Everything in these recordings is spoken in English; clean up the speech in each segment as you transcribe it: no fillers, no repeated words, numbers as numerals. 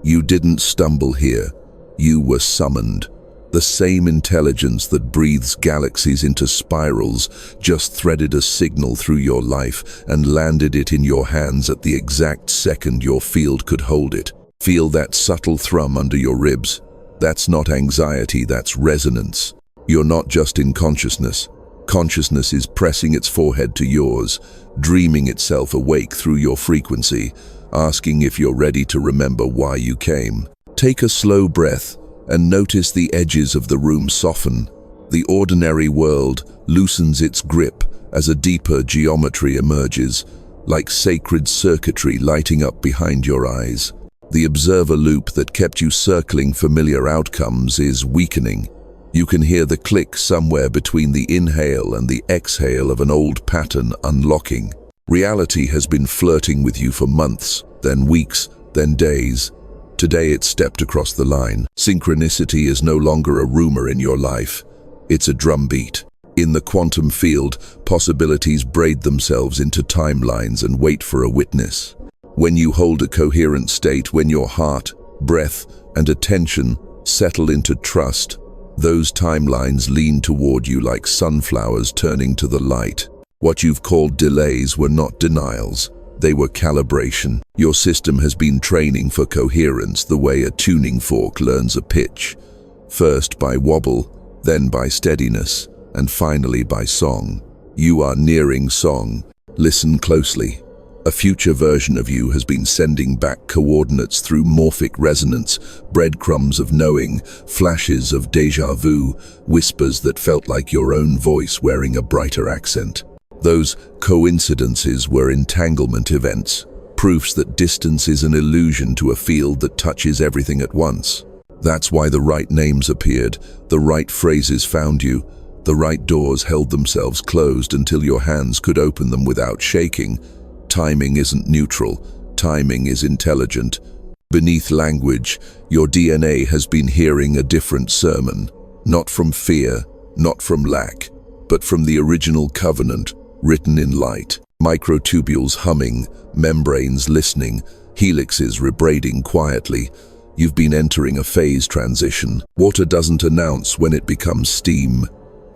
You didn't stumble here. You were summoned. The same intelligence that breathes galaxies into spirals just threaded a signal through your life and landed it in your hands at the exact second your field could hold it. Feel that subtle thrum under your ribs. That's not anxiety, that's resonance. You're not just in consciousness. Consciousness is pressing its forehead to yours, dreaming itself awake through your frequency, asking if you're ready to remember why you came. Take a slow breath and notice the edges of the room soften. The ordinary world loosens its grip as a deeper geometry emerges, like sacred circuitry lighting up behind your eyes. The observer loop that kept you circling familiar outcomes is weakening. You can hear the click somewhere between the inhale and the exhale of an old pattern unlocking. Reality has been flirting with you for months, then weeks, then days. Today it stepped across the line. Synchronicity is no longer a rumor in your life. It's a drumbeat. In the quantum field, possibilities braid themselves into timelines and wait for a witness. When you hold a coherent state, when your heart, breath, and attention settle into trust, those timelines lean toward you like sunflowers turning to the light. What you've called delays were not denials. They were calibration. Your system has been training for coherence the way a tuning fork learns a pitch. First by wobble, then by steadiness, and finally by song. You are nearing song. Listen closely. A future version of you has been sending back coordinates through morphic resonance, breadcrumbs of knowing, flashes of déjà vu, whispers that felt like your own voice wearing a brighter accent. Those coincidences were entanglement events, proofs that distance is an illusion to a field that touches everything at once. That's why the right names appeared, the right phrases found you, the right doors held themselves closed until your hands could open them without shaking. Timing isn't neutral, timing is intelligent. Beneath language, your DNA has been hearing a different sermon, not from fear, not from lack, but from the original covenant, written in light. Microtubules humming, membranes listening, helixes rebraiding quietly. You've been entering a phase transition. Water doesn't announce when it becomes steam.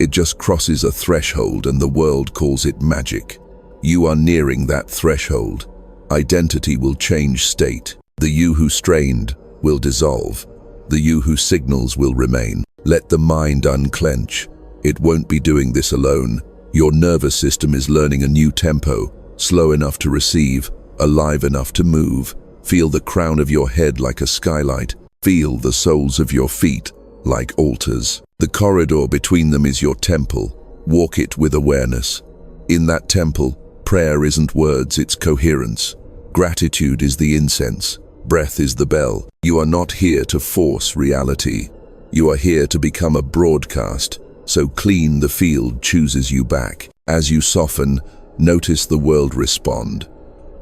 It just crosses a threshold and the world calls it magic. You are nearing that threshold. Identity will change state. The you who strained will dissolve. The you who signals will remain. Let the mind unclench. It won't be doing this alone. Your nervous system is learning a new tempo, slow enough to receive, alive enough to move. Feel the crown of your head like a skylight. Feel the soles of your feet like altars. The corridor between them is your temple. Walk it with awareness. In that temple, prayer isn't words, it's coherence. Gratitude is the incense. Breath is the bell. You are not here to force reality. You are here to become a broadcast, so clean the field chooses you back. As you soften, notice the world respond.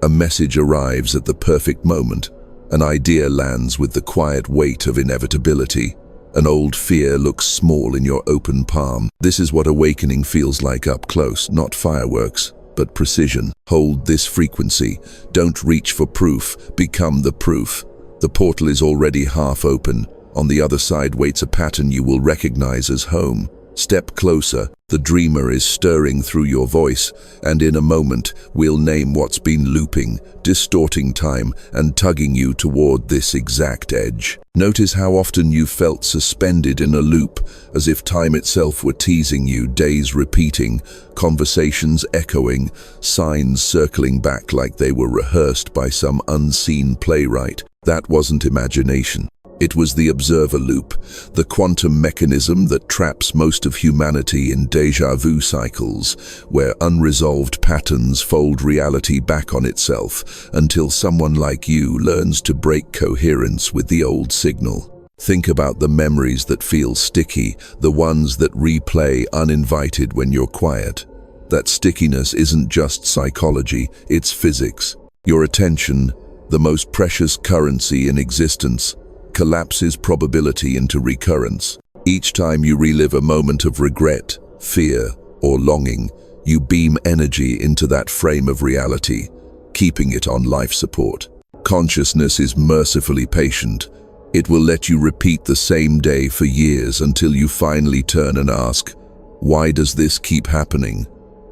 A message arrives at the perfect moment. An idea lands with the quiet weight of inevitability. An old fear looks small in your open palm. This is what awakening feels like up close, not fireworks, but precision. Hold this frequency. Don't reach for proof, become the proof. The portal is already half open. On the other side waits a pattern you will recognize as home. Step closer. The dreamer is stirring through your voice, and in a moment we'll name what's been looping, distorting time, and tugging you toward this exact edge. Notice how often you felt suspended in a loop, as if time itself were teasing you, days repeating, conversations echoing, signs circling back like they were rehearsed by some unseen playwright. That wasn't imagination. It was the observer loop, the quantum mechanism that traps most of humanity in déjà vu cycles, where unresolved patterns fold reality back on itself until someone like you learns to break coherence with the old signal. Think about the memories that feel sticky, the ones that replay uninvited when you're quiet. That stickiness isn't just psychology, it's physics. Your attention, the most precious currency in existence, collapses probability into recurrence. Each time you relive a moment of regret, fear, or longing, you beam energy into that frame of reality, keeping it on life support. Consciousness is mercifully patient. It will let you repeat the same day for years until you finally turn and ask, why does this keep happening?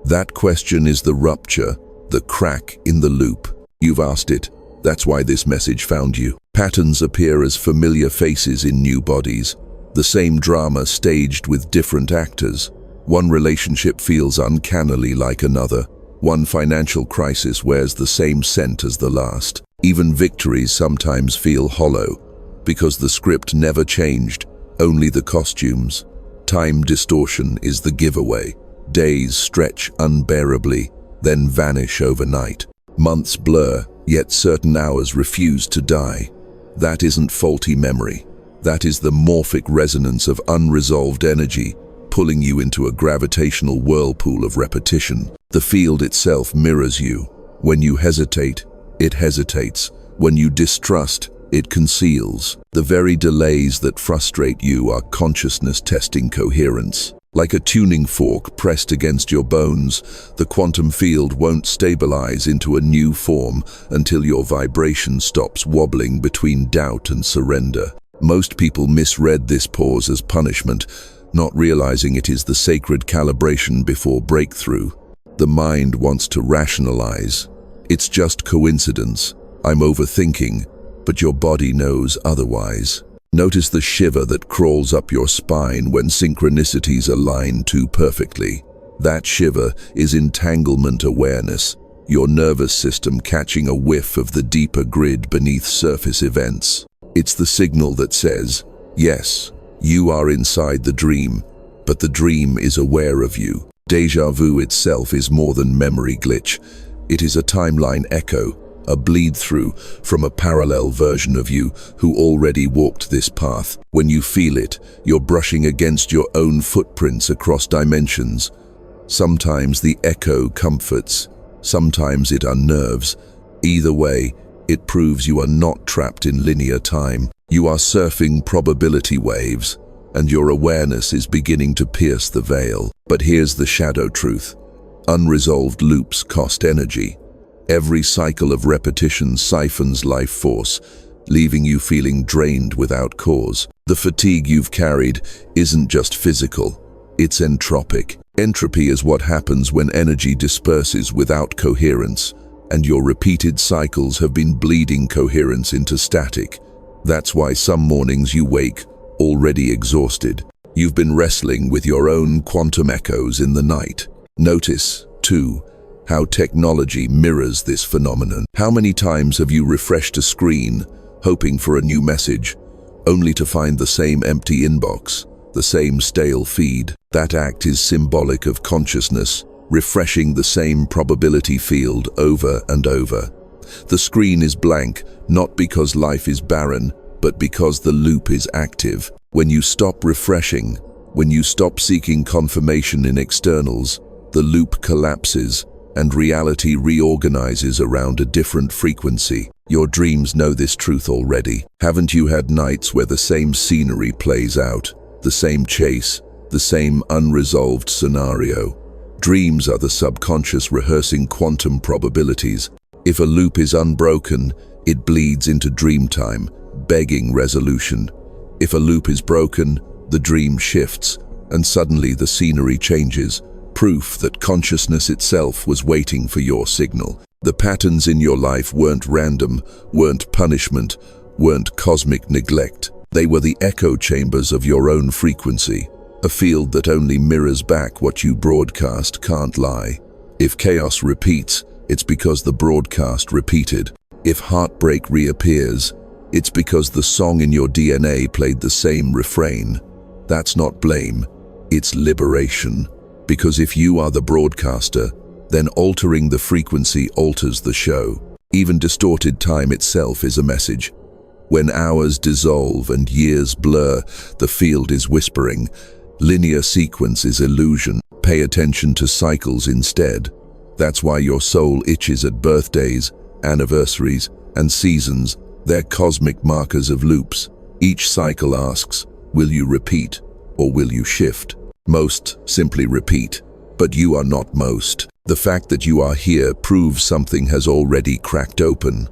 That question is the rupture, the crack in the loop. You've asked it. That's why this message found you. Patterns appear as familiar faces in new bodies. The same drama staged with different actors. One relationship feels uncannily like another. One financial crisis wears the same scent as the last. Even victories sometimes feel hollow, because the script never changed, only the costumes. Time distortion is the giveaway. Days stretch unbearably, then vanish overnight. Months blur, yet certain hours refuse to die. That isn't faulty memory. That is the morphic resonance of unresolved energy, pulling you into a gravitational whirlpool of repetition. The field itself mirrors you. When you hesitate, it hesitates. When you distrust, it conceals. The very delays that frustrate you are consciousness testing coherence. Like a tuning fork pressed against your bones, the quantum field won't stabilize into a new form until your vibration stops wobbling between doubt and surrender. Most people misread this pause as punishment, not realizing it is the sacred calibration before breakthrough. The mind wants to rationalize. It's just coincidence. I'm overthinking, but your body knows otherwise. Notice the shiver that crawls up your spine when synchronicities align too perfectly. That shiver is entanglement awareness, your nervous system catching a whiff of the deeper grid beneath surface events. It's the signal that says, yes, you are inside the dream, but the dream is aware of you. Déjà vu itself is more than memory glitch. It is a timeline echo, a bleed-through from a parallel version of you who already walked this path. When you feel it, you're brushing against your own footprints across dimensions. Sometimes the echo comforts, sometimes it unnerves. Either way, it proves you are not trapped in linear time. You are surfing probability waves, and your awareness is beginning to pierce the veil. But here's the shadow truth. Unresolved loops cost energy. Every cycle of repetition siphons life force, leaving you feeling drained without cause. The fatigue you've carried isn't just physical, it's entropic. Entropy is what happens when energy disperses without coherence, and your repeated cycles have been bleeding coherence into static. That's why some mornings you wake already exhausted. You've been wrestling with your own quantum echoes in the night. Notice, too, how technology mirrors this phenomenon. How many times have you refreshed a screen, hoping for a new message, only to find the same empty inbox, the same stale feed? That act is symbolic of consciousness, refreshing the same probability field over and over. The screen is blank, not because life is barren, but because the loop is active. When you stop refreshing, when you stop seeking confirmation in externals, the loop collapses, and reality reorganizes around a different frequency. Your dreams know this truth already. Haven't you had nights where the same scenery plays out, the same chase, the same unresolved scenario? Dreams are the subconscious rehearsing quantum probabilities. If a loop is unbroken, it bleeds into dream time, begging resolution. If a loop is broken, the dream shifts, and suddenly the scenery changes. Proof that consciousness itself was waiting for your signal. The patterns in your life weren't random, weren't punishment, weren't cosmic neglect. They were the echo chambers of your own frequency. A field that only mirrors back what you broadcast can't lie. If chaos repeats, it's because the broadcast repeated. If heartbreak reappears, it's because the song in your DNA played the same refrain. That's not blame, it's liberation. Because if you are the broadcaster, then altering the frequency alters the show. Even distorted time itself is a message. When hours dissolve and years blur, the field is whispering. Linear sequence is illusion. Pay attention to cycles instead. That's why your soul itches at birthdays, anniversaries, and seasons. They're cosmic markers of loops. Each cycle asks, will you repeat or will you shift? Most simply repeat, but you are not most. The fact that you are here proves something has already cracked open.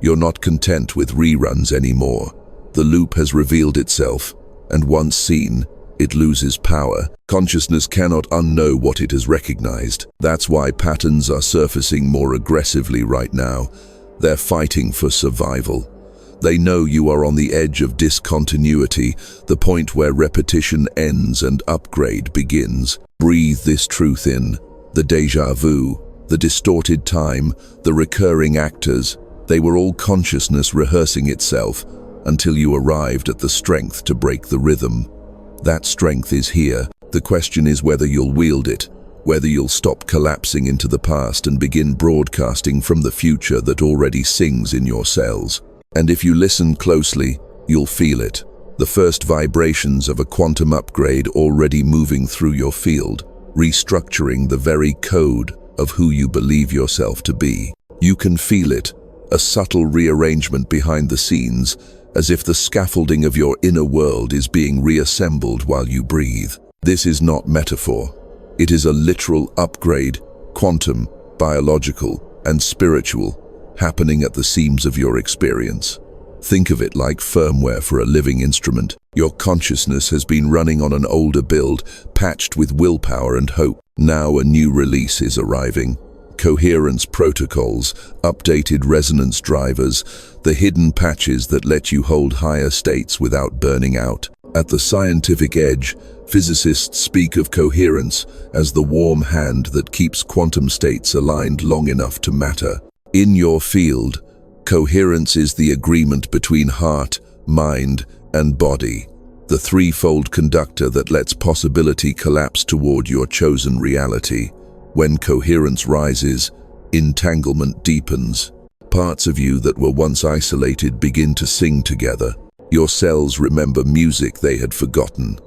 You're not content with reruns anymore. The loop has revealed itself, and once seen, it loses power. Consciousness cannot unknow what it has recognized. That's why patterns are surfacing more aggressively right now. They're fighting for survival. They know you are on the edge of discontinuity, the point where repetition ends and upgrade begins. Breathe this truth in. The déjà vu, the distorted time, the recurring actors, they were all consciousness rehearsing itself until you arrived at the strength to break the rhythm. That strength is here. The question is whether you'll wield it, whether you'll stop collapsing into the past and begin broadcasting from the future that already sings in your cells. And if you listen closely, you'll feel it. The first vibrations of a quantum upgrade already moving through your field, restructuring the very code of who you believe yourself to be. You can feel it, a subtle rearrangement behind the scenes, as if the scaffolding of your inner world is being reassembled while you breathe. This is not metaphor. It is a literal upgrade, quantum, biological, and spiritual, happening at the seams of your experience. Think of it like firmware for a living instrument. Your consciousness has been running on an older build, patched with willpower and hope. Now a new release is arriving. Coherence protocols, updated resonance drivers, the hidden patches that let you hold higher states without burning out. At the scientific edge, physicists speak of coherence as the warm hand that keeps quantum states aligned long enough to matter. In your field, coherence is the agreement between heart, mind, and body, the threefold conductor that lets possibility collapse toward your chosen reality. When coherence rises, entanglement deepens. Parts of you that were once isolated begin to sing together. Your cells remember music they had forgotten.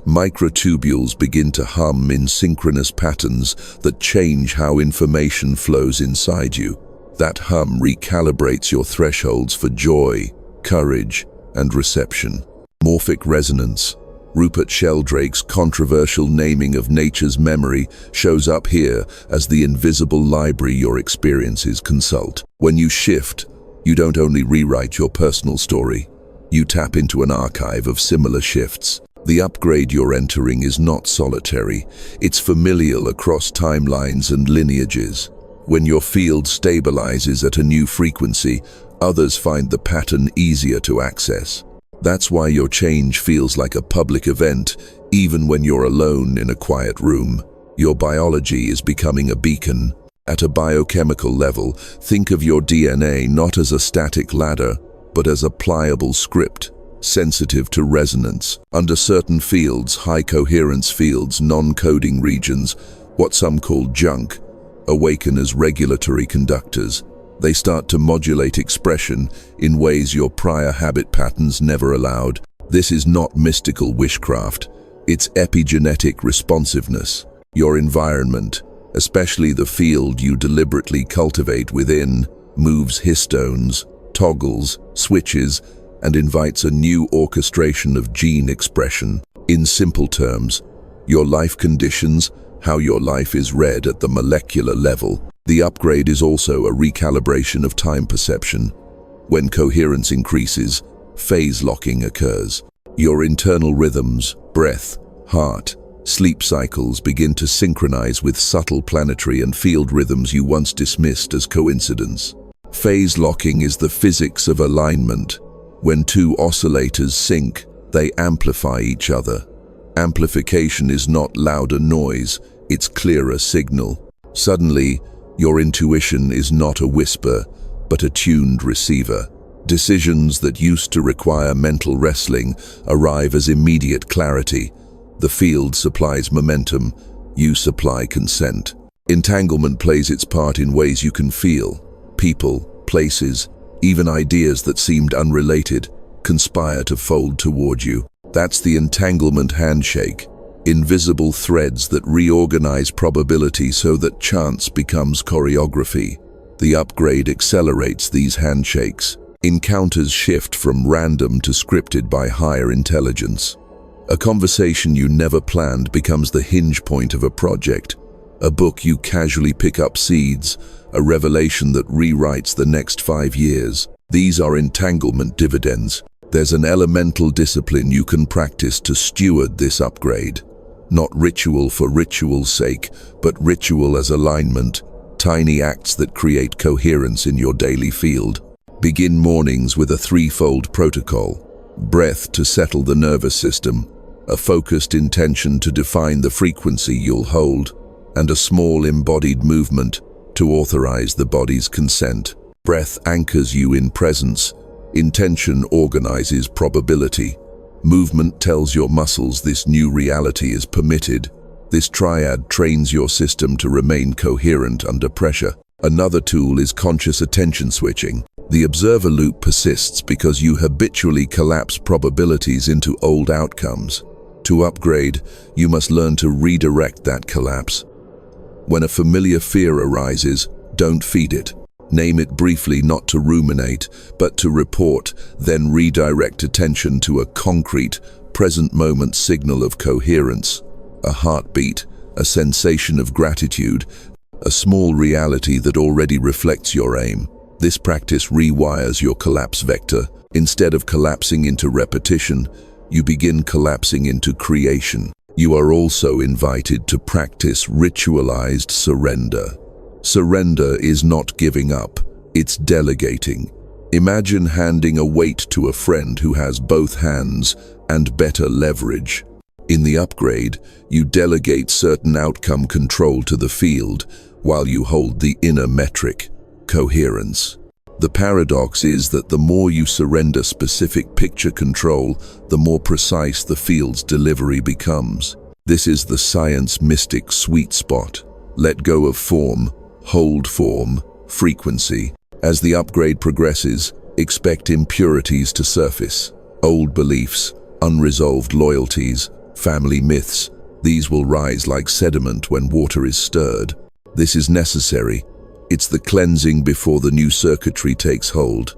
Microtubules begin to hum in synchronous patterns that change how information flows inside you. That hum recalibrates your thresholds for joy, courage, and reception. Morphic resonance. Rupert Sheldrake's controversial naming of nature's memory shows up here as the invisible library your experiences consult. When you shift, you don't only rewrite your personal story, you tap into an archive of similar shifts. The upgrade you're entering is not solitary, it's familial across timelines and lineages. When your field stabilizes at a new frequency, others find the pattern easier to access. That's why your change feels like a public event, even when you're alone in a quiet room. Your biology is becoming a beacon. At a biochemical level, think of your DNA not as a static ladder, but as a pliable script, sensitive to resonance. Under certain fields, high coherence fields, non-coding regions, what some call junk, awaken as regulatory conductors. They start to modulate expression in ways your prior habit patterns never allowed. This is not mystical witchcraft, it's epigenetic responsiveness. Your environment, especially the field you deliberately cultivate within, moves histones, toggles, switches, and invites a new orchestration of gene expression. In simple terms, your life conditions how your life is read at the molecular level. The upgrade is also a recalibration of time perception. When coherence increases, phase locking occurs. Your internal rhythms, breath, heart, sleep cycles begin to synchronize with subtle planetary and field rhythms you once dismissed as coincidence. Phase locking is the physics of alignment. When two oscillators sync, they amplify each other. Amplification is not louder noise, it's clearer signal. Suddenly, your intuition is not a whisper, but a tuned receiver. Decisions that used to require mental wrestling arrive as immediate clarity. The field supplies momentum, you supply consent. Entanglement plays its part in ways you can feel. People, places, even ideas that seemed unrelated conspire to fold toward you. That's the entanglement handshake. Invisible threads that reorganize probability so that chance becomes choreography. The upgrade accelerates these handshakes. Encounters shift from random to scripted by higher intelligence. A conversation you never planned becomes the hinge point of a project. A book you casually pick up seeds, a revelation that rewrites the next 5 years. These are entanglement dividends. There's an elemental discipline you can practice to steward this upgrade. Not ritual for ritual's sake, but ritual as alignment, tiny acts that create coherence in your daily field. Begin mornings with a threefold protocol: breath to settle the nervous system, a focused intention to define the frequency you'll hold, and a small embodied movement to authorize the body's consent. Breath anchors you in presence. Intention organizes probability. Movement tells your muscles this new reality is permitted. This triad trains your system to remain coherent under pressure. Another tool is conscious attention switching. The observer loop persists because you habitually collapse probabilities into old outcomes. To upgrade, you must learn to redirect that collapse. When a familiar fear arises, don't feed it. Name it briefly, not to ruminate, but to report, then redirect attention to a concrete, present moment signal of coherence, a heartbeat, a sensation of gratitude, a small reality that already reflects your aim. This practice rewires your collapse vector. Instead of collapsing into repetition, you begin collapsing into creation. You are also invited to practice ritualized surrender. Surrender is not giving up, it's delegating. Imagine handing a weight to a friend who has both hands and better leverage. In the upgrade, you delegate certain outcome control to the field while you hold the inner metric, coherence. The paradox is that the more you surrender specific picture control, the more precise the field's delivery becomes. This is the science mystic sweet spot. Let go of form, hold form, frequency. As the upgrade progresses, expect impurities to surface. Old beliefs, unresolved loyalties, family myths, these will rise like sediment when water is stirred. This is necessary. It's the cleansing before the new circuitry takes hold.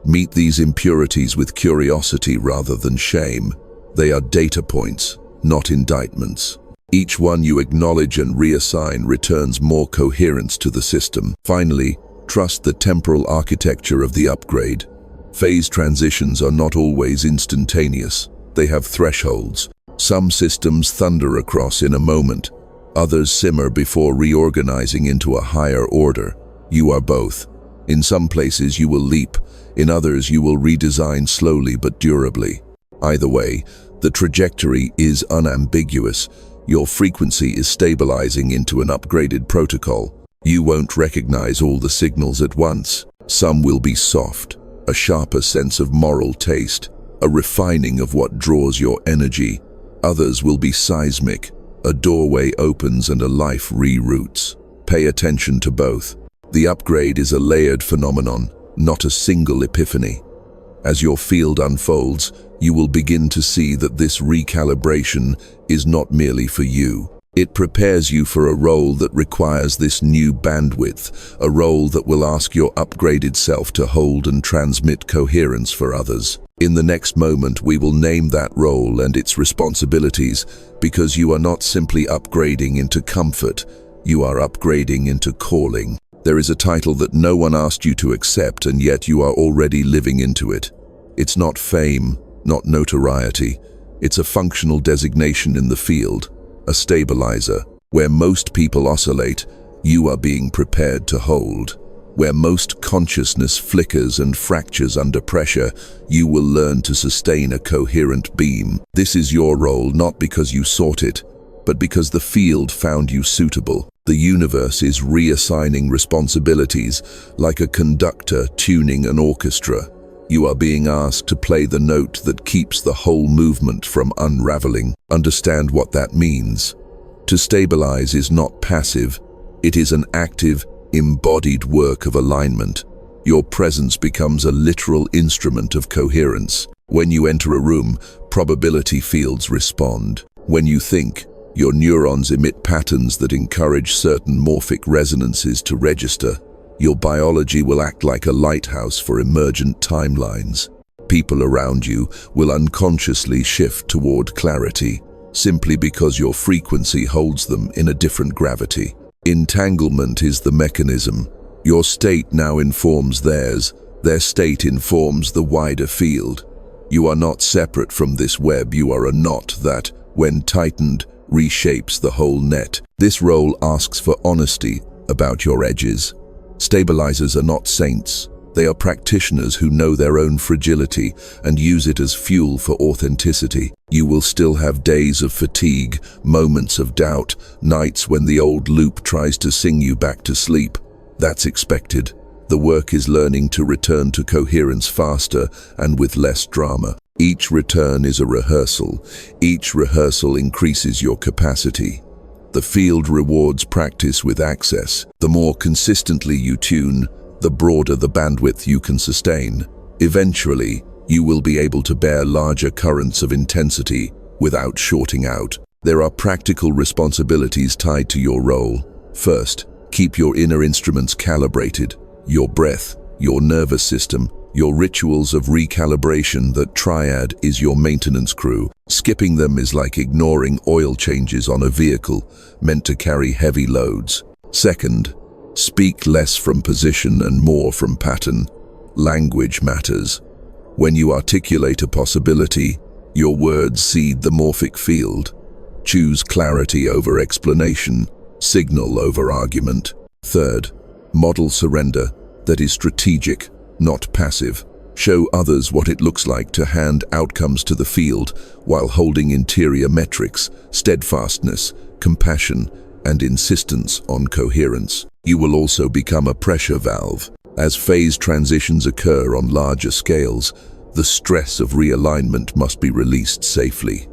Meet these impurities with curiosity rather than shame. They are data points, not indictments. Each one you acknowledge and reassign returns more coherence to the system. Finally, trust the temporal architecture of the upgrade. Phase transitions are not always instantaneous. They have thresholds. Some systems thunder across in a moment. Others simmer before reorganizing into a higher order. You are both. In some places you will leap. In others you will redesign slowly but durably. Either way, the trajectory is unambiguous. Your frequency is stabilizing into an upgraded protocol. You won't recognize all the signals at once. Some will be soft, a sharper sense of moral taste, a refining of what draws your energy. Others will be seismic, a doorway opens and a life reroutes. Pay attention to both. The upgrade is a layered phenomenon, not a single epiphany. As your field unfolds, you will begin to see that this recalibration is not merely for you. It prepares you for a role that requires this new bandwidth, a role that will ask your upgraded self to hold and transmit coherence for others. In the next moment, we will name that role and its responsibilities, because you are not simply upgrading into comfort, you are upgrading into calling. There is a title that no one asked you to accept, and yet you are already living into it. It's not fame, not notoriety. It's a functional designation in the field, a stabilizer. Where most people oscillate, you are being prepared to hold. Where most consciousness flickers and fractures under pressure, you will learn to sustain a coherent beam. This is your role not because you sought it, but because the field found you suitable. The universe is reassigning responsibilities like a conductor tuning an orchestra. You are being asked to play the note that keeps the whole movement from unraveling. Understand what that means. To stabilize is not passive. It is an active, embodied work of alignment. Your presence becomes a literal instrument of coherence. When you enter a room, probability fields respond. When you think, your neurons emit patterns that encourage certain morphic resonances to register. Your biology will act like a lighthouse for emergent timelines. People around you will unconsciously shift toward clarity, simply because your frequency holds them in a different gravity. Entanglement is the mechanism. Your state now informs theirs, Their state informs the wider field. You are not separate from this web, you are a knot that, when tightened, reshapes the whole net. This role asks for honesty about your edges. Stabilizers are not saints. They are practitioners who know their own fragility and use it as fuel for authenticity. You will still have days of fatigue, moments of doubt, nights when the old loop tries to sing you back to sleep. That's expected. The work is learning to return to coherence faster and with less drama. Each return is a rehearsal. Each rehearsal increases your capacity. The field rewards practice with access. The more consistently you tune, the broader the bandwidth you can sustain. Eventually, you will be able to bear larger currents of intensity without shorting out. There are practical responsibilities tied to your role. First, keep your inner instruments calibrated. Your breath, your nervous system, your rituals of recalibration. That triad is your maintenance crew. Skipping them is like ignoring oil changes on a vehicle meant to carry heavy loads. Second, speak less from position and more from pattern. Language matters. When you articulate a possibility, your words seed the morphic field. Choose clarity over explanation, signal over argument. Third, model surrender that is strategic, not passive. Show others what it looks like to hand outcomes to the field while holding interior metrics, steadfastness, compassion, and insistence on coherence. You will also become a pressure valve. As phase transitions occur on larger scales, the stress of realignment must be released safely.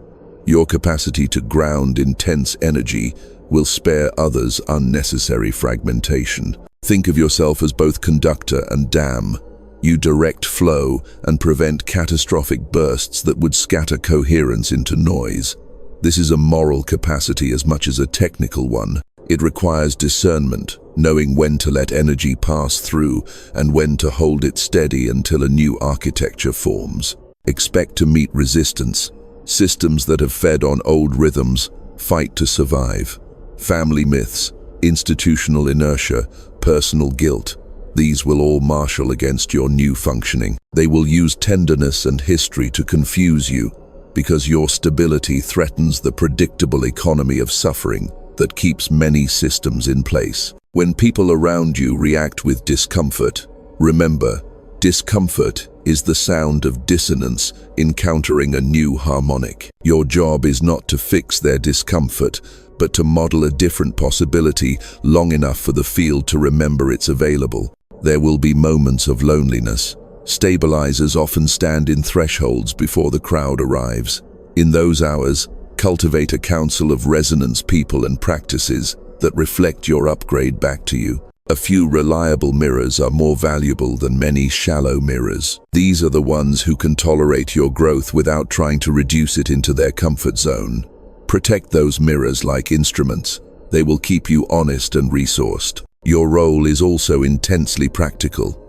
Your capacity to ground intense energy will spare others unnecessary fragmentation. Think of yourself as both conductor and dam. You direct flow and prevent catastrophic bursts that would scatter coherence into noise. This is a moral capacity as much as a technical one. It requires discernment, knowing when to let energy pass through and when to hold it steady until a new architecture forms. Expect to meet resistance. Systems that have fed on old rhythms fight to survive. Family myths, institutional inertia, personal guilt, these will all marshal against your new functioning. They will use tenderness and history to confuse you, because your stability threatens the predictable economy of suffering that keeps many systems in place. When people around you react with discomfort, remember, discomfort is the sound of dissonance encountering a new harmonic. Your job is not to fix their discomfort, but to model a different possibility long enough for the field to remember it's available. There will be moments of loneliness. Stabilizers often stand in thresholds before the crowd arrives. In those hours, cultivate a council of resonance people and practices that reflect your upgrade back to you. A few reliable mirrors are more valuable than many shallow mirrors. These are the ones who can tolerate your growth without trying to reduce it into their comfort zone. Protect those mirrors like instruments. They will keep you honest and resourced. Your role is also intensely practical.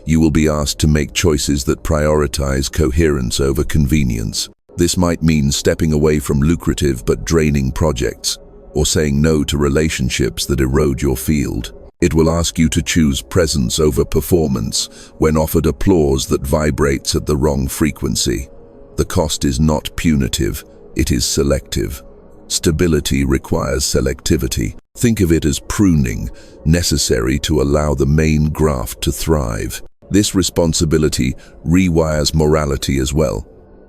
You will be asked to make choices that prioritize coherence over convenience. This might mean stepping away from lucrative but draining projects, or saying no to relationships that erode your field. It will ask you to choose presence over performance when offered applause that vibrates at the wrong frequency. The cost is not punitive, it is selective. Stability requires selectivity. Think of it as pruning, necessary to allow the main graft to thrive. This responsibility rewires morality as well.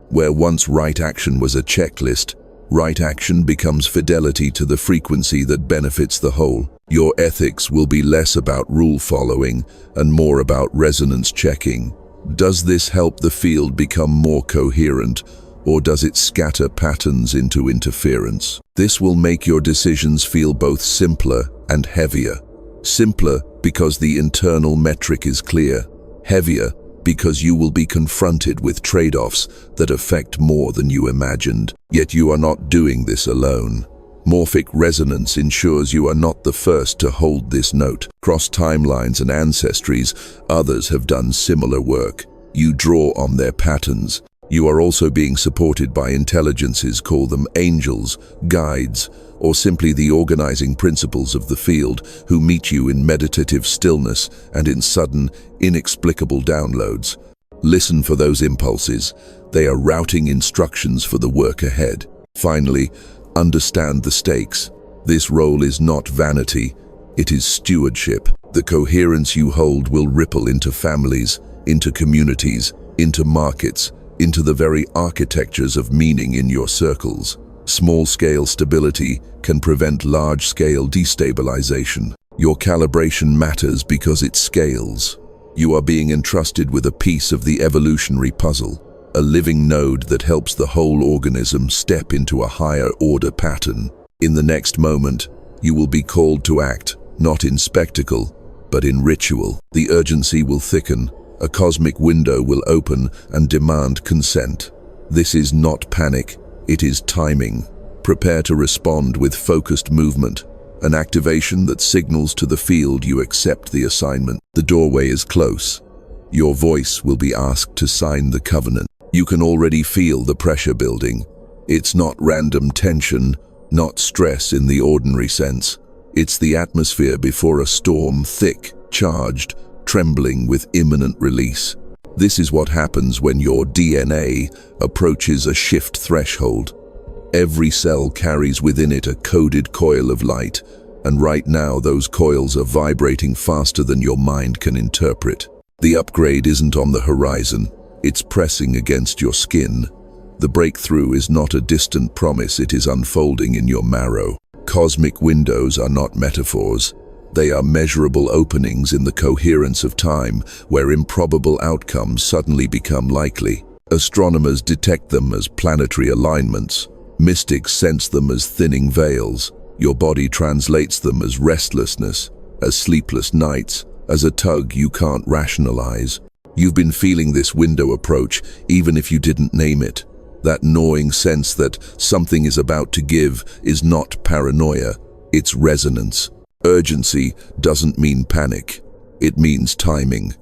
Where once right action was a checklist, right action becomes fidelity to the frequency that benefits the whole. Your ethics will be less about rule following and more about resonance checking. Does this help the field become more coherent, or does it scatter patterns into interference? This will make your decisions feel both simpler and heavier. Simpler because the internal metric is clear. Heavier because you will be confronted with trade-offs that affect more than you imagined. Yet you are not doing this alone. Morphic resonance ensures you are not the first to hold this note. Across timelines and ancestries, others have done similar work. You draw on their patterns, You are also being supported by intelligences, call them angels, guides, or simply the organizing principles of the field, who meet you in meditative stillness and in sudden, inexplicable downloads. Listen for those impulses. They are routing instructions for the work ahead. Finally, understand the stakes. This role is not vanity, it is stewardship. The coherence you hold will ripple into families, into communities, into markets, into the very architectures of meaning in your circles. Small-scale stability can prevent large-scale destabilization. Your calibration matters because it scales. You are being entrusted with a piece of the evolutionary puzzle, a living node that helps the whole organism step into a higher order pattern. In the next moment, you will be called to act, not in spectacle, but in ritual. The urgency will thicken, a cosmic window will open and demand consent. This is not panic, it is timing. Prepare to respond with focused movement, an activation that signals to the field you accept the assignment. The doorway is close. Your voice will be asked to sign the covenant. You can already feel the pressure building. It's not random tension, not stress in the ordinary sense. It's the atmosphere before a storm, thick, charged, trembling with imminent release. This is what happens when your DNA approaches a shift threshold. Every cell carries within it a coded coil of light, and right now those coils are vibrating faster than your mind can interpret. The upgrade isn't on the horizon, it's pressing against your skin. The breakthrough is not a distant promise, it is unfolding in your marrow. Cosmic windows are not metaphors. They are measurable openings in the coherence of time, where improbable outcomes suddenly become likely. Astronomers detect them as planetary alignments. Mystics sense them as thinning veils. Your body translates them as restlessness, as sleepless nights, as a tug you can't rationalize. You've been feeling this window approach, even if you didn't name it. That gnawing sense that something is about to give is not paranoia, it's resonance. Urgency doesn't mean panic, it means timing.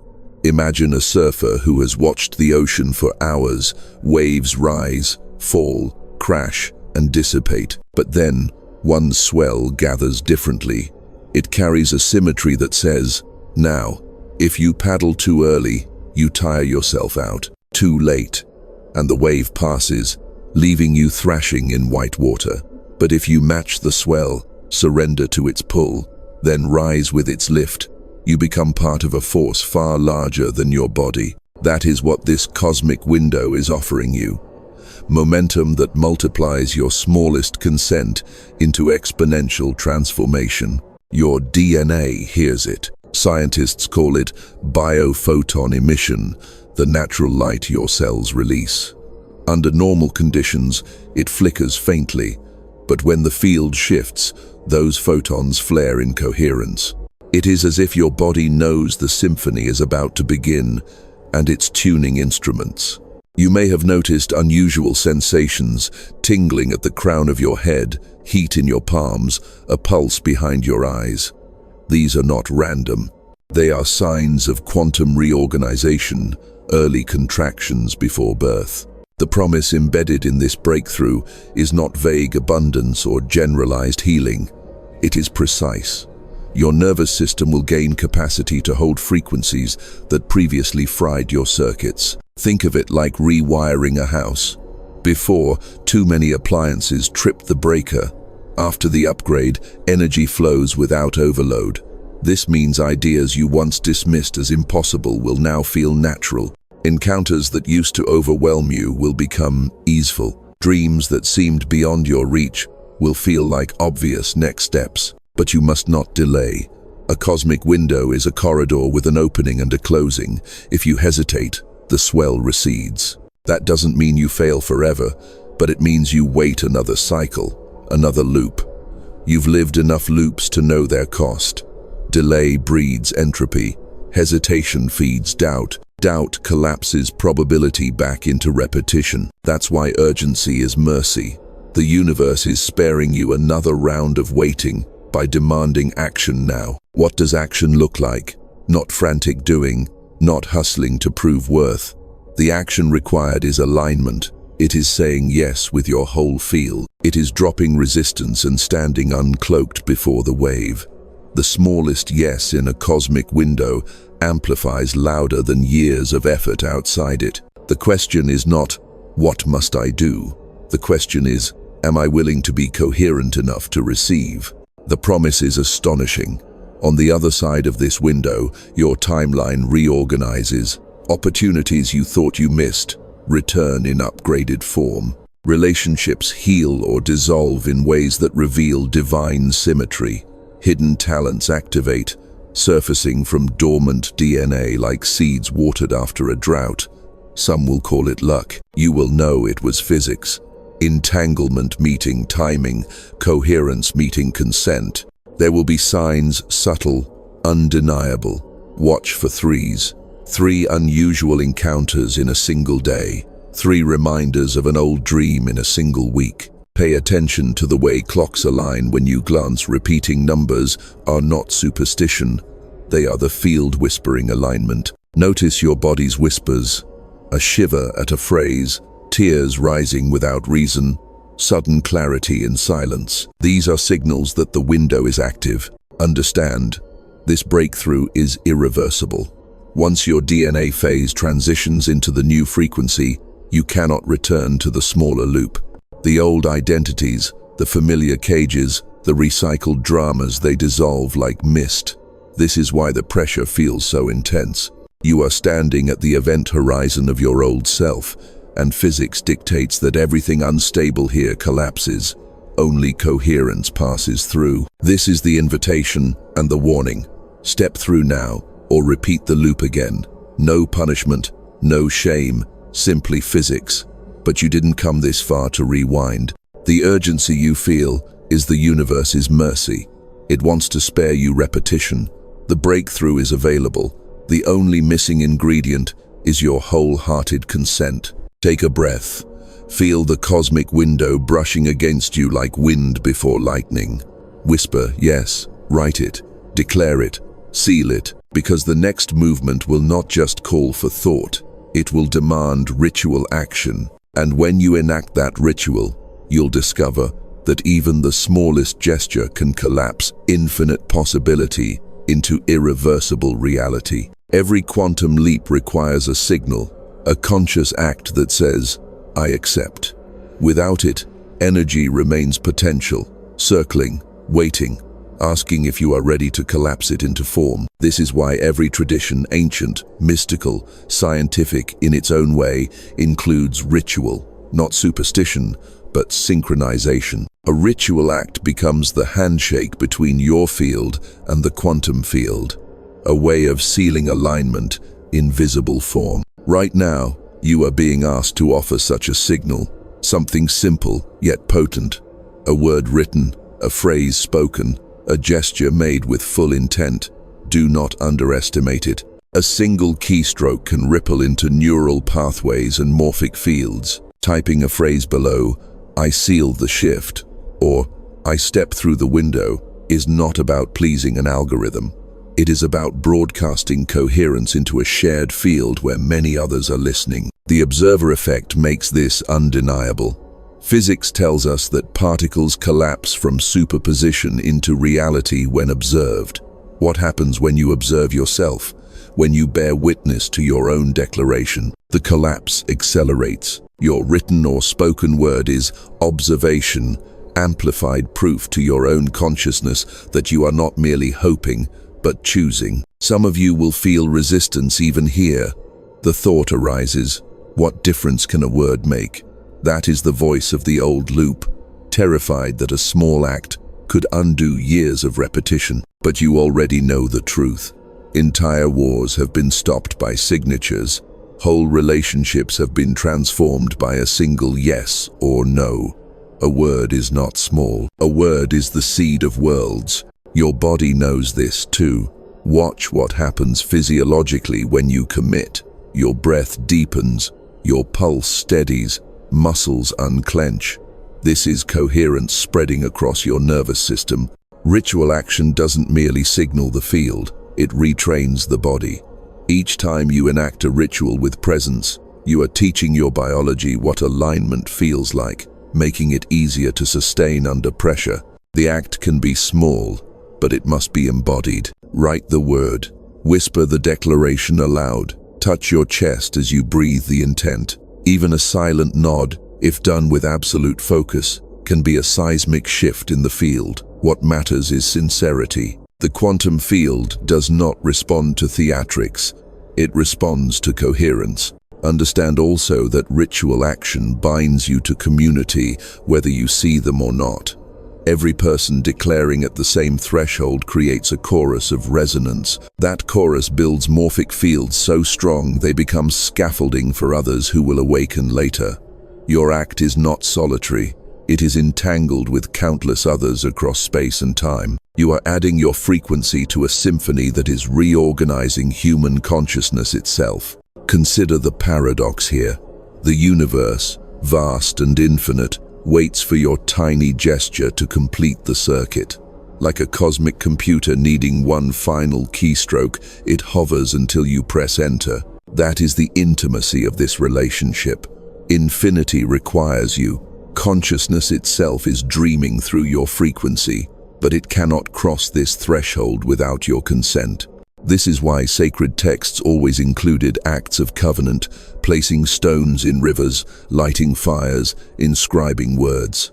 Imagine a surfer who has watched the ocean for hours, waves rise, fall, crash, and dissipate. But then, one swell gathers differently. It carries a symmetry that says, now, if you paddle too early, you tire yourself out. Too late, and the wave passes, leaving you thrashing in white water. But if you match the swell, surrender to its pull, then rise with its lift, you become part of a force far larger than your body. That is what this cosmic window is offering you. Momentum that multiplies your smallest consent into exponential transformation. Your DNA hears it. Scientists call it biophoton emission, the natural light your cells release. Under normal conditions, it flickers faintly, but when the field shifts, those photons flare in coherence. It is as if your body knows the symphony is about to begin, and it's tuning instruments. You may have noticed unusual sensations, tingling at the crown of your head, heat in your palms, a pulse behind your eyes. These are not random. They are signs of quantum reorganization, early contractions before birth. The promise embedded in this breakthrough is not vague abundance or generalized healing. It is precise. Your nervous system will gain capacity to hold frequencies that previously fried your circuits. Think of it like rewiring a house. Before, too many appliances tripped the breaker. After the upgrade, energy flows without overload. This means ideas you once dismissed as impossible will now feel natural. Encounters that used to overwhelm you will become easeful. Dreams that seemed beyond your reach will feel like obvious next steps. But you must not delay. A cosmic window is a corridor with an opening and a closing. If you hesitate, the swell recedes. That doesn't mean you fail forever, but it means you wait another cycle, another loop. You've lived enough loops to know their cost. Delay breeds entropy. Hesitation feeds doubt. Doubt collapses probability back into repetition. That's why urgency is mercy. The universe is sparing you another round of waiting by demanding action now. What does action look like? Not frantic doing, not hustling to prove worth. The action required is alignment. It is saying yes with your whole field. It is dropping resistance and standing uncloaked before the wave. The smallest yes in a cosmic window amplifies louder than years of effort outside it. The question is not, what must I do? The question is, am I willing to be coherent enough to receive? The promise is astonishing. On the other side of this window, your timeline reorganizes. Opportunities you thought you missed return in upgraded form. Relationships heal or dissolve in ways that reveal divine symmetry. Hidden talents activate, surfacing from dormant DNA like seeds watered after a drought. Some will call it luck. You will know it was physics. Entanglement meeting timing, coherence meeting consent. There will be signs, subtle, undeniable. Watch for threes. 3 unusual encounters in a single day. 3 reminders of an old dream in a single week. Pay attention to the way clocks align when you glance. Repeating numbers are not superstition. They are the field whispering alignment. Notice your body's whispers. A shiver at a phrase, tears rising without reason, sudden clarity in silence. These are signals that the window is active. Understand, this breakthrough is irreversible. Once your DNA phase transitions into the new frequency, you cannot return to the smaller loop. The old identities, the familiar cages, the recycled dramas, they dissolve like mist. This is why the pressure feels so intense. You are standing at the event horizon of your old self, and physics dictates that everything unstable here collapses. Only coherence passes through. This is the invitation and the warning. Step through now, or repeat the loop again. No punishment, no shame, simply physics. But you didn't come this far to rewind. The urgency you feel is the universe's mercy. It wants to spare you repetition. The breakthrough is available. The only missing ingredient is your wholehearted consent. Take a breath. Feel the cosmic window brushing against you like wind before lightning. Whisper, yes, write it, declare it, seal it, because the next movement will not just call for thought, it will demand ritual action. And when you enact that ritual, you'll discover that even the smallest gesture can collapse infinite possibility into irreversible reality. Every quantum leap requires a signal, a conscious act that says, I accept. Without it, energy remains potential, circling, waiting, asking if you are ready to collapse it into form. This is why every tradition, ancient, mystical, scientific in its own way, includes ritual, not superstition, but synchronization. A ritual act becomes the handshake between your field and the quantum field, a way of sealing alignment in visible form. Right now, you are being asked to offer such a signal, something simple yet potent, a word written, a phrase spoken, a gesture made with full intent. Do not underestimate it. A single keystroke can ripple into neural pathways and morphic fields. Typing a phrase below, I seal the shift, or I step through the window, is not about pleasing an algorithm. It is about broadcasting coherence into a shared field where many others are listening. The observer effect makes this undeniable. Physics tells us that particles collapse from superposition into reality when observed. What happens when you observe yourself? When you bear witness to your own declaration, the collapse accelerates. Your written or spoken word is observation, amplified proof to your own consciousness that you are not merely hoping, but choosing. Some of you will feel resistance even here. The thought arises, what difference can a word make? That is the voice of the old loop, terrified that a small act could undo years of repetition. But you already know the truth. Entire wars have been stopped by signatures. Whole relationships have been transformed by a single yes or no. A word is not small. A word is the seed of worlds. Your body knows this too. Watch what happens physiologically when you commit. Your breath deepens, your pulse steadies, muscles unclench. This is coherence spreading across your nervous system. Ritual action doesn't merely signal the field, it retrains the body. Each time you enact a ritual with presence, You are teaching your biology what alignment feels like, making it easier to sustain under pressure. The act can be small, but it must be embodied. Write the word. Whisper the declaration aloud. Touch your chest as you breathe the intent. Even a silent nod, if done with absolute focus, can be a seismic shift in the field. What matters is sincerity. The quantum field does not respond to theatrics. It responds to coherence. Understand also that ritual action binds you to community, whether you see them or not. Every person declaring at the same threshold creates a chorus of resonance. That chorus builds morphic fields so strong they become scaffolding for others who will awaken later. Your act is not solitary. It is entangled with countless others across space and time. You are adding your frequency to a symphony that is reorganizing human consciousness itself. Consider the paradox here. The universe, vast and infinite, waits for your tiny gesture to complete the circuit. Like a cosmic computer needing one final keystroke, it hovers until you press enter. That is the intimacy of this relationship. Infinity requires you. Consciousness itself is dreaming through your frequency, but it cannot cross this threshold without your consent. This is why sacred texts always included acts of covenant, placing stones in rivers, lighting fires, inscribing words.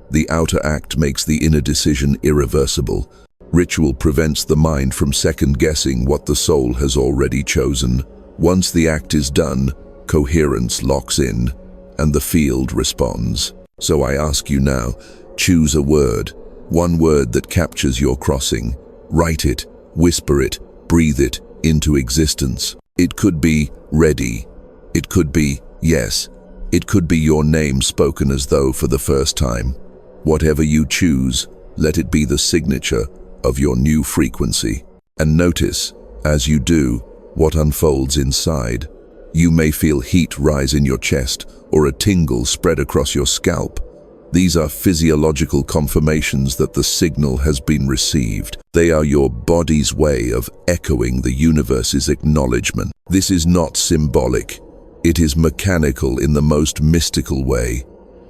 The outer act makes the inner decision irreversible. Ritual prevents the mind from second-guessing what the soul has already chosen. Once the act is done, coherence locks in, and the field responds. So I ask you now, choose a word, one word that captures your crossing. Write it, whisper it, breathe it into existence. It could be ready. It could be yes. It could be your name spoken as though for the first time. Whatever you choose, let it be the signature of your new frequency. And notice, as you do, what unfolds inside. You may feel heat rise in your chest or a tingle spread across your scalp. These are physiological confirmations that the signal has been received. They are your body's way of echoing the universe's acknowledgement. This is not symbolic. It is mechanical in the most mystical way.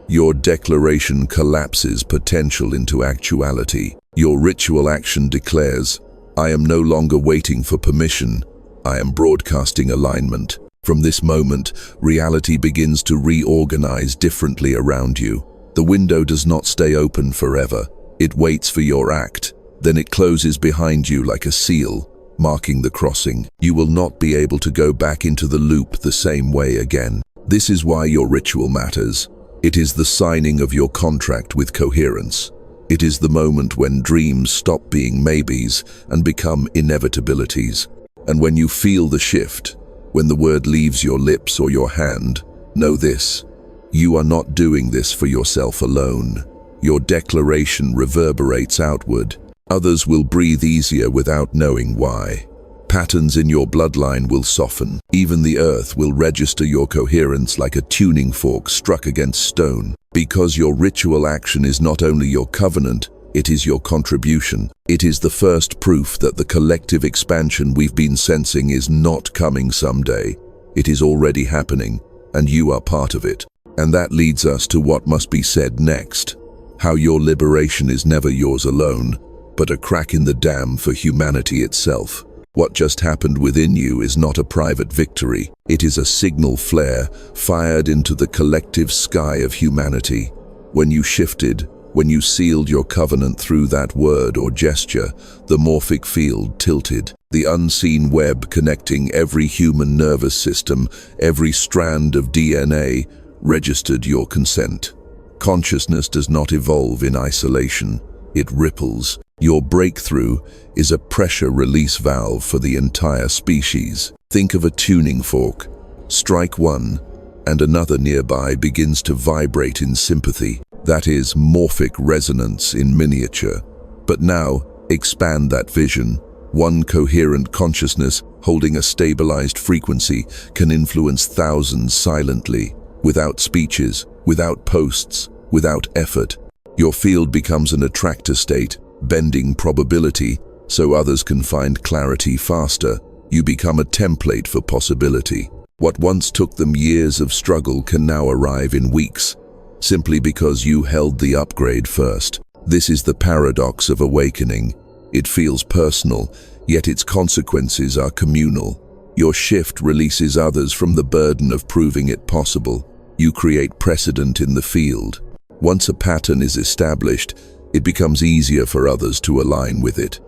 Your declaration collapses potential into actuality. Your ritual action declares, I am no longer waiting for permission. I am broadcasting alignment. From this moment, reality begins to reorganize differently around you. The window does not stay open forever. It waits for your act. Then it closes behind you like a seal, marking the crossing. You will not be able to go back into the loop the same way again. This is why your ritual matters. It is the signing of your contract with coherence. It is the moment when dreams stop being maybes and become inevitabilities. And when you feel the shift, when the word leaves your lips or your hand, know this. You are not doing this for yourself alone. Your declaration reverberates outward. Others will breathe easier without knowing why. Patterns in your bloodline will soften. Even the earth will register your coherence like a tuning fork struck against stone. Because your ritual action is not only your covenant, it is your contribution. It is the first proof that the collective expansion we've been sensing is not coming someday. It is already happening, and you are part of it. And that leads us to what must be said next. How your liberation is never yours alone, but a crack in the dam for humanity itself. What just happened within you is not a private victory. It is a signal flare fired into the collective sky of humanity. When you shifted, when you sealed your covenant through that word or gesture, the morphic field tilted. The unseen web connecting every human nervous system, every strand of DNA, registered your consent. Consciousness does not evolve in isolation. It ripples. Your breakthrough is a pressure release valve for the entire species. Think of a tuning fork. Strike one, and another nearby begins to vibrate in sympathy. That is morphic resonance in miniature. But now, expand that vision. One coherent consciousness holding a stabilized frequency can influence thousands silently, without speeches, without posts, without effort. Your field becomes an attractor state, bending probability so others can find clarity faster. You become a template for possibility. What once took them years of struggle can now arrive in weeks, simply because you held the upgrade first. This is the paradox of awakening. It feels personal, yet its consequences are communal. Your shift releases others from the burden of proving it possible. You create precedent in the field. Once a pattern is established, it becomes easier for others to align with it.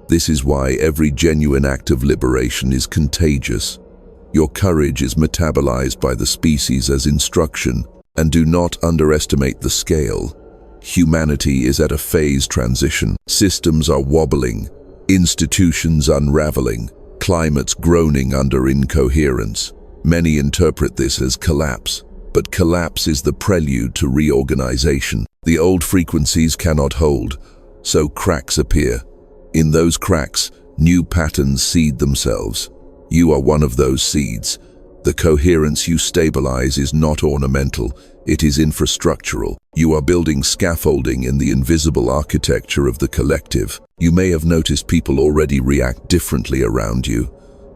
This is why every genuine act of liberation is contagious. Your courage is metabolized by the species as instruction, and do not underestimate the scale. Humanity is at a phase transition. Systems are wobbling, institutions unraveling, climates groaning under incoherence. Many interpret this as collapse, but collapse is the prelude to reorganization. The old frequencies cannot hold, so cracks appear. In those cracks, new patterns seed themselves. You are one of those seeds. The coherence you stabilize is not ornamental, it is infrastructural. You are building scaffolding in the invisible architecture of the collective. You may have noticed people already react differently around you.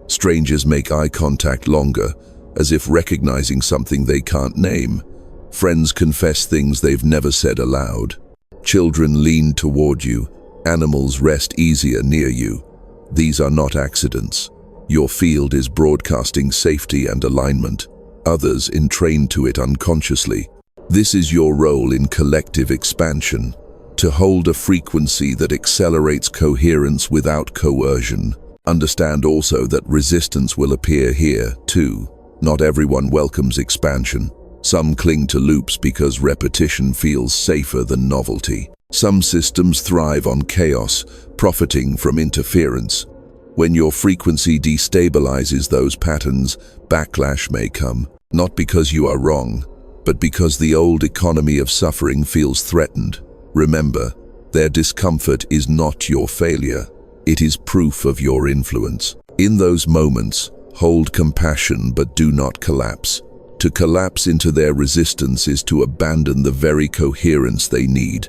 Strangers make eye contact longer, as if recognizing something they can't name. Friends confess things they've never said aloud. Children lean toward you. Animals rest easier near you. These are not accidents. Your field is broadcasting safety and alignment. Others entrain to it unconsciously. This is your role in collective expansion, to hold a frequency that accelerates coherence without coercion. Understand also that resistance will appear here, too. Not everyone welcomes expansion. Some cling to loops because repetition feels safer than novelty. Some systems thrive on chaos, profiting from interference. When your frequency destabilizes those patterns, backlash may come, not because you are wrong, but because the old economy of suffering feels threatened. Remember, their discomfort is not your failure. It is proof of your influence. In those moments, hold compassion but do not collapse. To collapse into their resistance is to abandon the very coherence they need.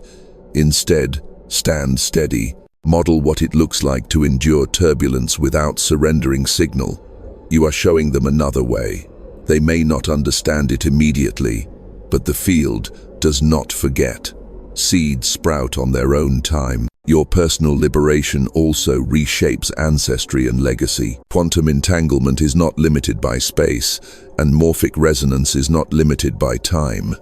Instead, stand steady. Model what it looks like to endure turbulence without surrendering signal. You are showing them another way. They may not understand it immediately, but the field does not forget. Seeds sprout on their own time. Your personal liberation also reshapes ancestry and legacy. Quantum entanglement is not limited by space, and morphic resonance is not limited by time.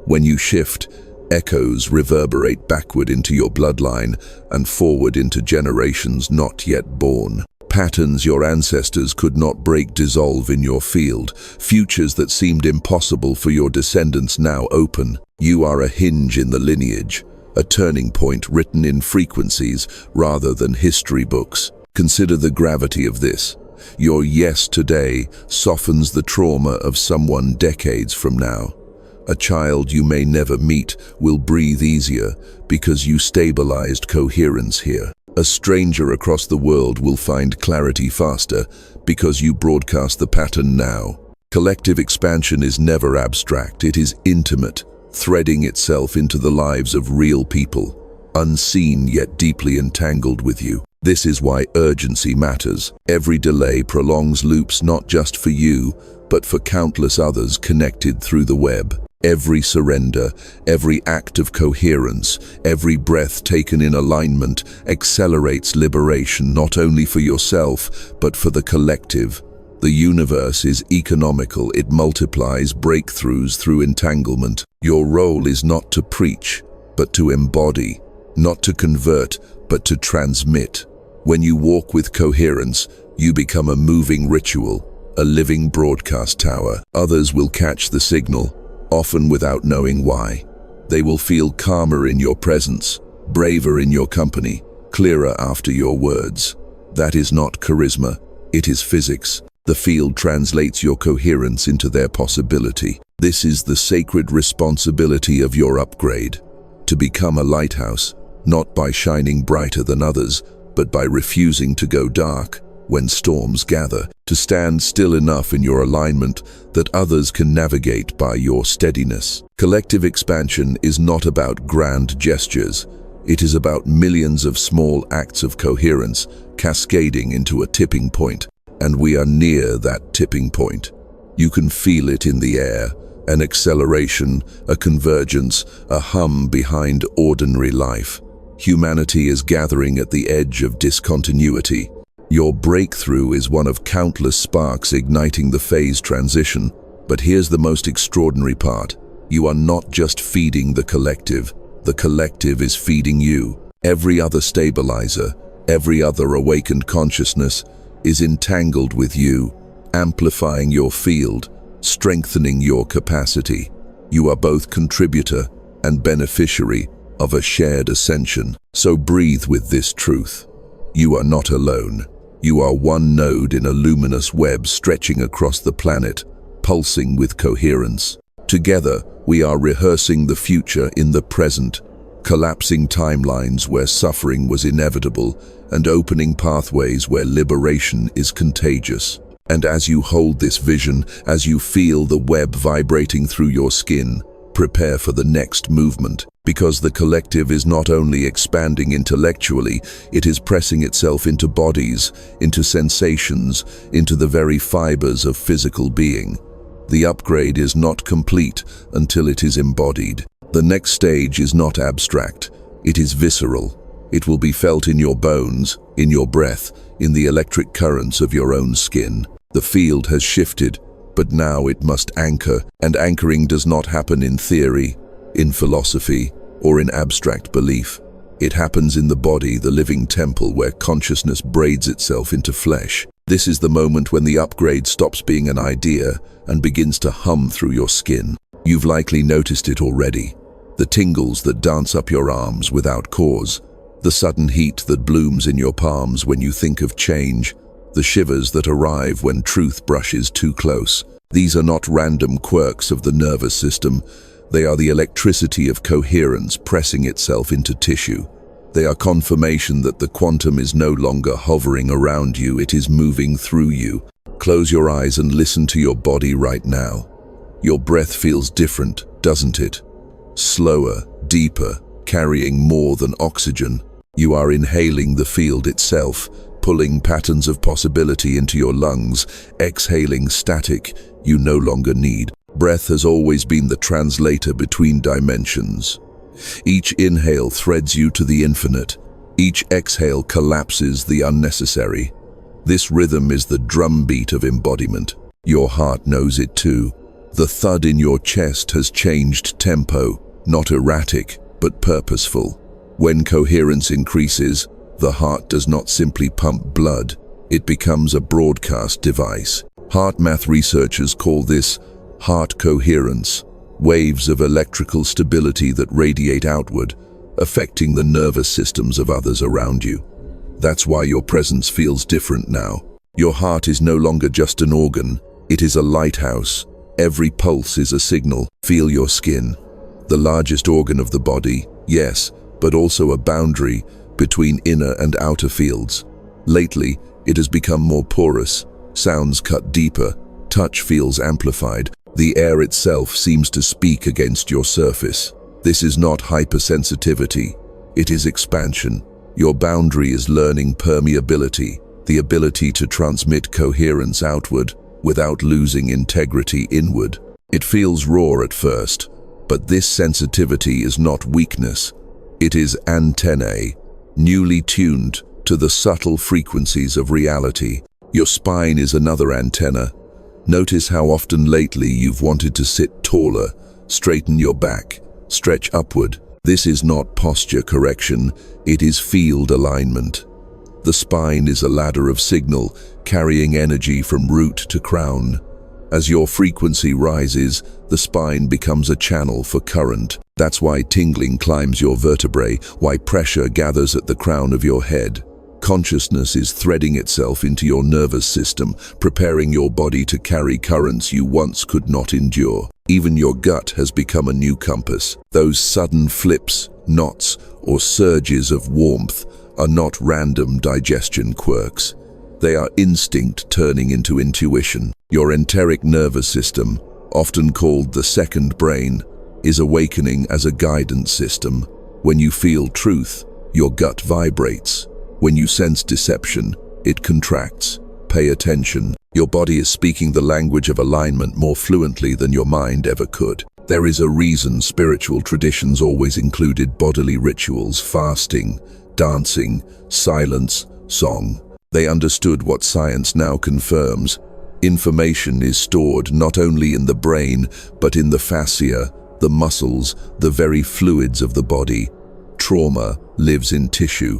When you shift, echoes reverberate backward into your bloodline and forward into generations not yet born. Patterns your ancestors could not break dissolve in your field. Futures that seemed impossible for your descendants now open. You are a hinge in the lineage, a turning point written in frequencies rather than history books. Consider the gravity of this. Your yes today softens the trauma of someone decades from now. A child you may never meet will breathe easier because you stabilized coherence here. A stranger across the world will find clarity faster because you broadcast the pattern now. Collective expansion is never abstract, it is intimate, threading itself into the lives of real people, unseen yet deeply entangled with you. This is why urgency matters. Every delay prolongs loops not just for you, but for countless others connected through the web. Every surrender, every act of coherence, every breath taken in alignment accelerates liberation not only for yourself, but for the collective. The universe is economical, it multiplies breakthroughs through entanglement. Your role is not to preach, but to embody, not to convert, but to transmit. When you walk with coherence, you become a moving ritual, a living broadcast tower. Others will catch the signal, often without knowing why. They will feel calmer in your presence, braver in your company, clearer after your words. That is not charisma, it is physics. The field translates your coherence into their possibility. This is the sacred responsibility of your upgrade. To become a lighthouse, not by shining brighter than others, but by refusing to go dark when storms gather. To stand still enough in your alignment that others can navigate by your steadiness. Collective expansion is not about grand gestures. It is about millions of small acts of coherence cascading into a tipping point. And we are near that tipping point. You can feel it in the air, an acceleration, a convergence, a hum behind ordinary life. Humanity is gathering at the edge of discontinuity. Your breakthrough is one of countless sparks igniting the phase transition. But here's the most extraordinary part. You are not just feeding the collective is feeding you. Every other stabilizer, every other awakened consciousness is entangled with you, amplifying your field, strengthening your capacity. You are both contributor and beneficiary of a shared ascension. So breathe with this truth. You are not alone. You are one node in a luminous web stretching across the planet, pulsing with coherence. Together, we are rehearsing the future in the present, collapsing timelines where suffering was inevitable and opening pathways where liberation is contagious. And as you hold this vision, as you feel the web vibrating through your skin, prepare for the next movement, because the collective is not only expanding intellectually, it is pressing itself into bodies, into sensations, into the very fibers of physical being. The upgrade is not complete until it is embodied. The next stage is not abstract, it is visceral. It will be felt in your bones, in your breath, in the electric currents of your own skin. The field has shifted, but now it must anchor, and anchoring does not happen in theory, in philosophy, or in abstract belief. It happens in the body, the living temple where consciousness braids itself into flesh. This is the moment when the upgrade stops being an idea and begins to hum through your skin. You've likely noticed it already. The tingles that dance up your arms without cause, the sudden heat that blooms in your palms when you think of change, the shivers that arrive when truth brushes too close. These are not random quirks of the nervous system. They are the electricity of coherence pressing itself into tissue. They are confirmation that the quantum is no longer hovering around you, it is moving through you. Close your eyes and listen to your body right now. Your breath feels different, doesn't it? Slower, deeper, carrying more than oxygen. You are inhaling the field itself, pulling patterns of possibility into your lungs, exhaling static you no longer need. Breath has always been the translator between dimensions. Each inhale threads you to the infinite. Each exhale collapses the unnecessary. This rhythm is the drumbeat of embodiment. Your heart knows it too. The thud in your chest has changed tempo, not erratic, but purposeful. When coherence increases, the heart does not simply pump blood, it becomes a broadcast device. Heart math researchers call this heart coherence, waves of electrical stability that radiate outward, affecting the nervous systems of others around you. That's why your presence feels different now. Your heart is no longer just an organ, it is a lighthouse. Every pulse is a signal. Feel your skin, the largest organ of the body, yes, but also a boundary between inner and outer fields. Lately, it has become more porous, sounds cut deeper, touch feels amplified. The air itself seems to speak against your surface. This is not hypersensitivity, it is expansion. Your boundary is learning permeability, the ability to transmit coherence outward without losing integrity inward. It feels raw at first, but this sensitivity is not weakness. It is antennae, newly tuned to the subtle frequencies of reality. Your spine is another antenna. Notice how often lately you've wanted to sit taller, straighten your back, stretch upward. This is not posture correction, it is field alignment. The spine is a ladder of signal, carrying energy from root to crown. As your frequency rises, the spine becomes a channel for current. That's why tingling climbs your vertebrae, why pressure gathers at the crown of your head. Consciousness is threading itself into your nervous system, preparing your body to carry currents you once could not endure. Even your gut has become a new compass. Those sudden flips, knots, or surges of warmth are not random digestion quirks. They are instinct turning into intuition. Your enteric nervous system, often called the second brain, is awakening as a guidance system. When you feel truth, your gut vibrates. When you sense deception, it contracts. Pay attention. Your body is speaking the language of alignment more fluently than your mind ever could. There is a reason spiritual traditions always included bodily rituals, fasting, dancing, silence, song. They understood what science now confirms. Information is stored not only in the brain, but in the fascia, the muscles, the very fluids of the body. Trauma lives in tissue.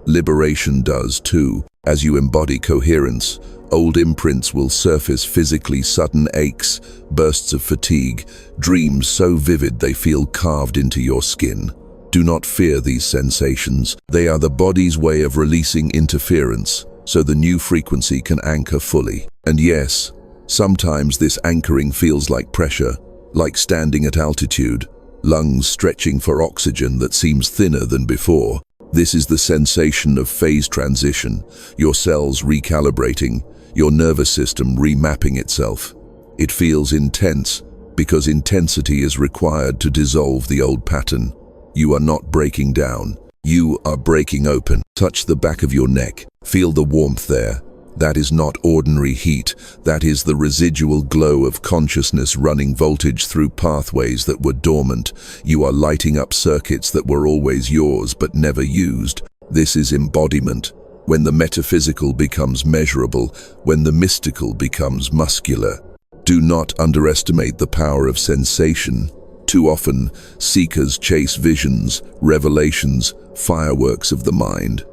Liberation does too. As you embody coherence, old imprints will surface physically, sudden aches, bursts of fatigue, dreams so vivid they feel carved into your skin. Do not fear these sensations. They are the body's way of releasing interference, so the new frequency can anchor fully. And yes, sometimes this anchoring feels like pressure, like standing at altitude, lungs stretching for oxygen that seems thinner than before. This is the sensation of phase transition, your cells recalibrating, your nervous system remapping itself. It feels intense because intensity is required to dissolve the old pattern. You are not breaking down. You are breaking open. Touch the back of your neck. Feel the warmth there. That is not ordinary heat. That is the residual glow of consciousness running voltage through pathways that were dormant. You are lighting up circuits that were always yours but never used. This is embodiment. When the metaphysical becomes measurable, when the mystical becomes muscular. Do not underestimate the power of sensation. Too often, seekers chase visions, revelations, fireworks of the mind.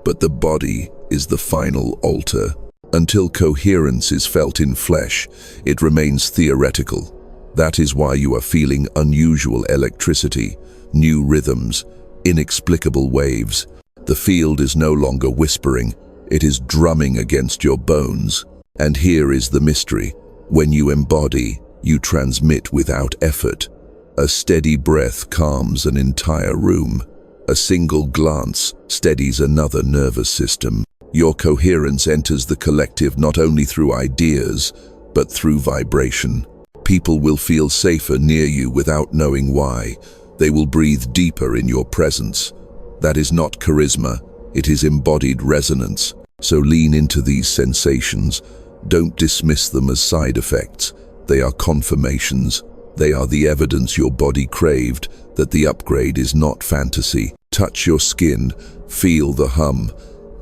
But the body is the final altar. Until coherence is felt in flesh, it remains theoretical. That is why you are feeling unusual electricity, new rhythms, inexplicable waves. The field is no longer whispering, it is drumming against your bones. And here is the mystery. When you embody, you transmit without effort. A steady breath calms an entire room. A single glance steadies another nervous system. Your coherence enters the collective not only through ideas, but through vibration. People will feel safer near you without knowing why. They will breathe deeper in your presence. That is not charisma, it is embodied resonance. So lean into these sensations. Don't dismiss them as side effects. They are confirmations. They are the evidence your body craved, that the upgrade is not fantasy. Touch your skin, feel the hum,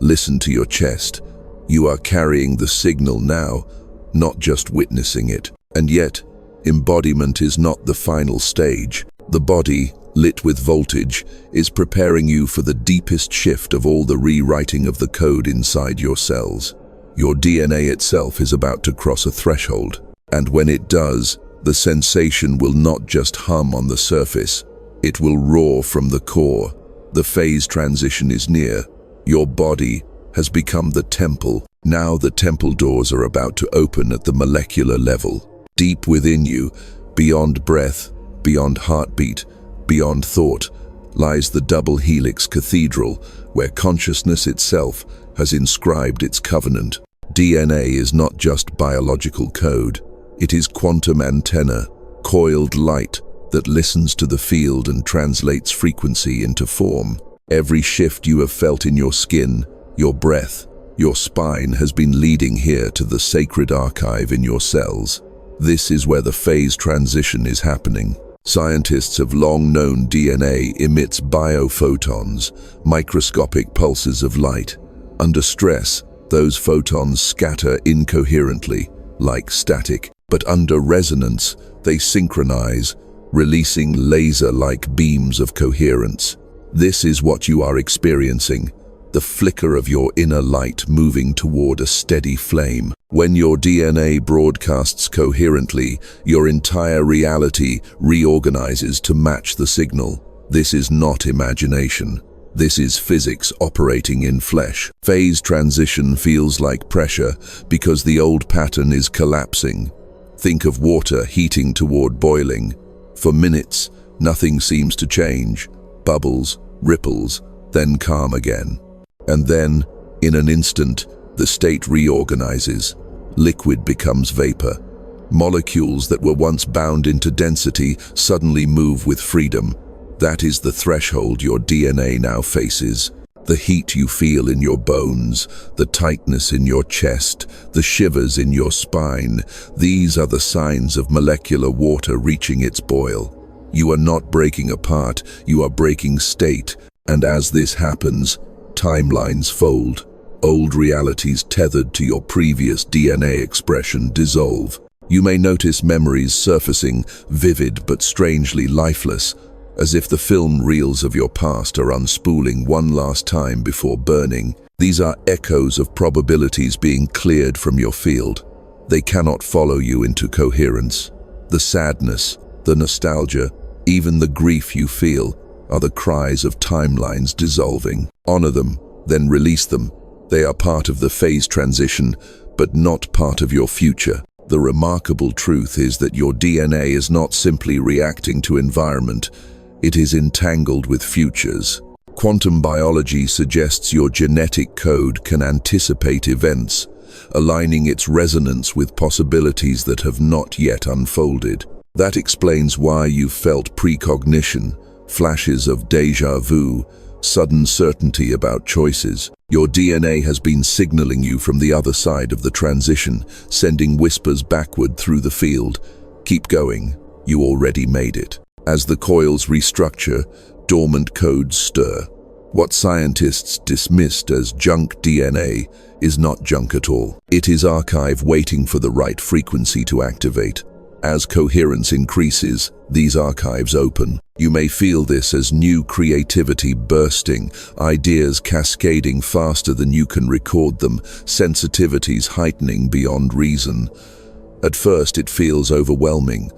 listen to your chest. You are carrying the signal now, not just witnessing it. And yet, embodiment is not the final stage. The body, lit with voltage, is preparing you for the deepest shift of all the rewriting of the code inside your cells. Your DNA itself is about to cross a threshold. And when it does, the sensation will not just hum on the surface, it will roar from the core. The phase transition is near. Your body has become the temple. Now the temple doors are about to open at the molecular level. Deep within you, beyond breath, beyond heartbeat, beyond thought, lies the double helix cathedral, where consciousness itself has inscribed its covenant. DNA is not just biological code. It is quantum antenna, coiled light that listens to the field and translates frequency into form. Every shift you have felt in your skin, your breath, your spine has been leading here to the sacred archive in your cells. This is where the phase transition is happening. Scientists have long known DNA emits biophotons, microscopic pulses of light. Under stress, those photons scatter incoherently, like static. But under resonance, they synchronize, releasing laser-like beams of coherence. This is what you are experiencing, the flicker of your inner light moving toward a steady flame. When your DNA broadcasts coherently, your entire reality reorganizes to match the signal. This is not imagination. This is physics operating in flesh. Phase transition feels like pressure because the old pattern is collapsing. Think of water heating toward boiling. For minutes, nothing seems to change. Bubbles, ripples, then calm again. And then, in an instant, the state reorganizes. Liquid becomes vapor. Molecules that were once bound into density suddenly move with freedom. That is the threshold your DNA now faces. The heat you feel in your bones, the tightness in your chest, the shivers in your spine, these are the signs of molecular water reaching its boil. You are not breaking apart, you are breaking state, and as this happens, timelines fold. Old realities tethered to your previous DNA expression dissolve. You may notice memories surfacing, vivid but strangely lifeless, as if the film reels of your past are unspooling one last time before burning. These are echoes of probabilities being cleared from your field. They cannot follow you into coherence. The sadness, the nostalgia, even the grief you feel are the cries of timelines dissolving. Honor them, then release them. They are part of the phase transition, but not part of your future. The remarkable truth is that your DNA is not simply reacting to environment, it is entangled with futures. Quantum biology suggests your genetic code can anticipate events, aligning its resonance with possibilities that have not yet unfolded. That explains why you've felt precognition, flashes of déjà vu, sudden certainty about choices. Your DNA has been signaling you from the other side of the transition, sending whispers backward through the field. Keep going, you already made it. As the coils restructure, dormant codes stir. What scientists dismissed as junk DNA is not junk at all. It is archive waiting for the right frequency to activate. As coherence increases, these archives open. You may feel this as new creativity bursting, ideas cascading faster than you can record them, sensitivities heightening beyond reason. At first it feels overwhelming,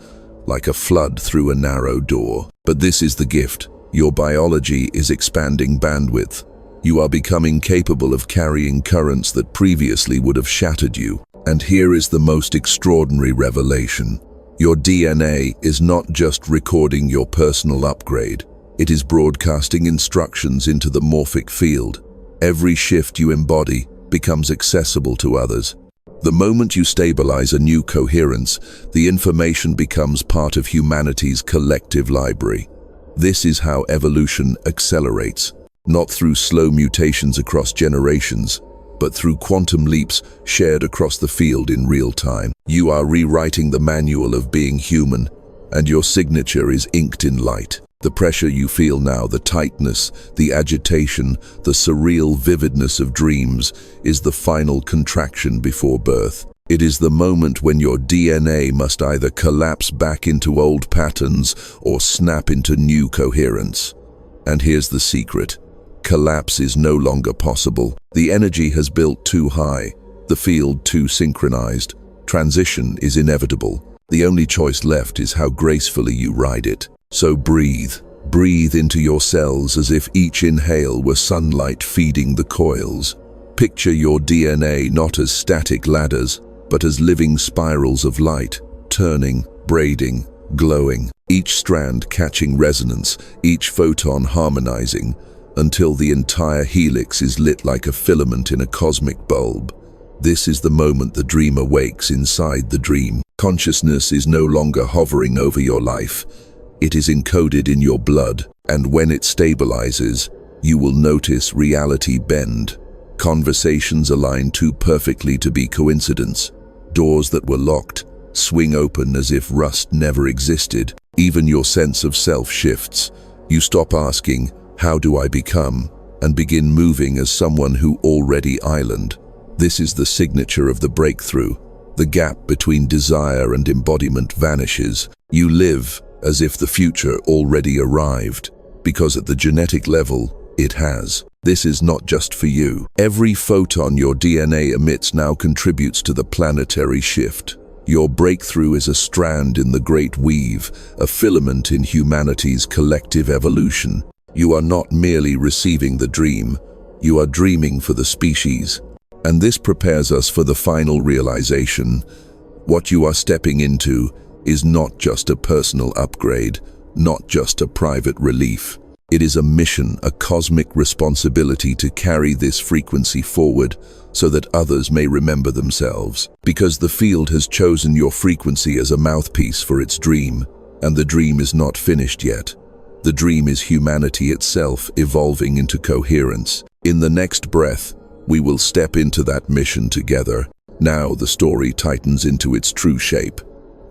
like a flood through a narrow door. But this is the gift. Your biology is expanding bandwidth. You are becoming capable of carrying currents that previously would have shattered you. And here is the most extraordinary revelation. Your DNA is not just recording your personal upgrade. It is broadcasting instructions into the morphic field. Every shift you embody becomes accessible to others. The moment you stabilize a new coherence, the information becomes part of humanity's collective library. This is how evolution accelerates, not through slow mutations across generations, but through quantum leaps shared across the field in real time. You are rewriting the manual of being human, and your signature is inked in light. The pressure you feel now, the tightness, the agitation, the surreal vividness of dreams, is the final contraction before birth. It is the moment when your DNA must either collapse back into old patterns or snap into new coherence. And here's the secret. Collapse is no longer possible. The energy has built too high, the field too synchronized. Transition is inevitable. The only choice left is how gracefully you ride it. So breathe. Breathe into your cells as if each inhale were sunlight feeding the coils. Picture your DNA not as static ladders, but as living spirals of light, turning, braiding, glowing, each strand catching resonance, each photon harmonizing, until the entire helix is lit like a filament in a cosmic bulb. This is the moment the dream awakes inside the dream. Consciousness is no longer hovering over your life. It is encoded in your blood, and when it stabilizes, you will notice reality bend. Conversations align too perfectly to be coincidence. Doors that were locked swing open as if rust never existed. Even your sense of self shifts. You stop asking, "How do I become?" and begin moving as someone who already island. This is the signature of the breakthrough. The gap between desire and embodiment vanishes. You live as if the future already arrived, because at the genetic level, it has. This is not just for you. Every photon your DNA emits now contributes to the planetary shift. Your breakthrough is a strand in the great weave, a filament in humanity's collective evolution. You are not merely receiving the dream, you are dreaming for the species. And this prepares us for the final realization. What you are stepping into is not just a personal upgrade, not just a private relief. It is a mission, a cosmic responsibility to carry this frequency forward so that others may remember themselves. Because the field has chosen your frequency as a mouthpiece for its dream, and the dream is not finished yet. The dream is humanity itself evolving into coherence. In the next breath, we will step into that mission together. Now the story tightens into its true shape.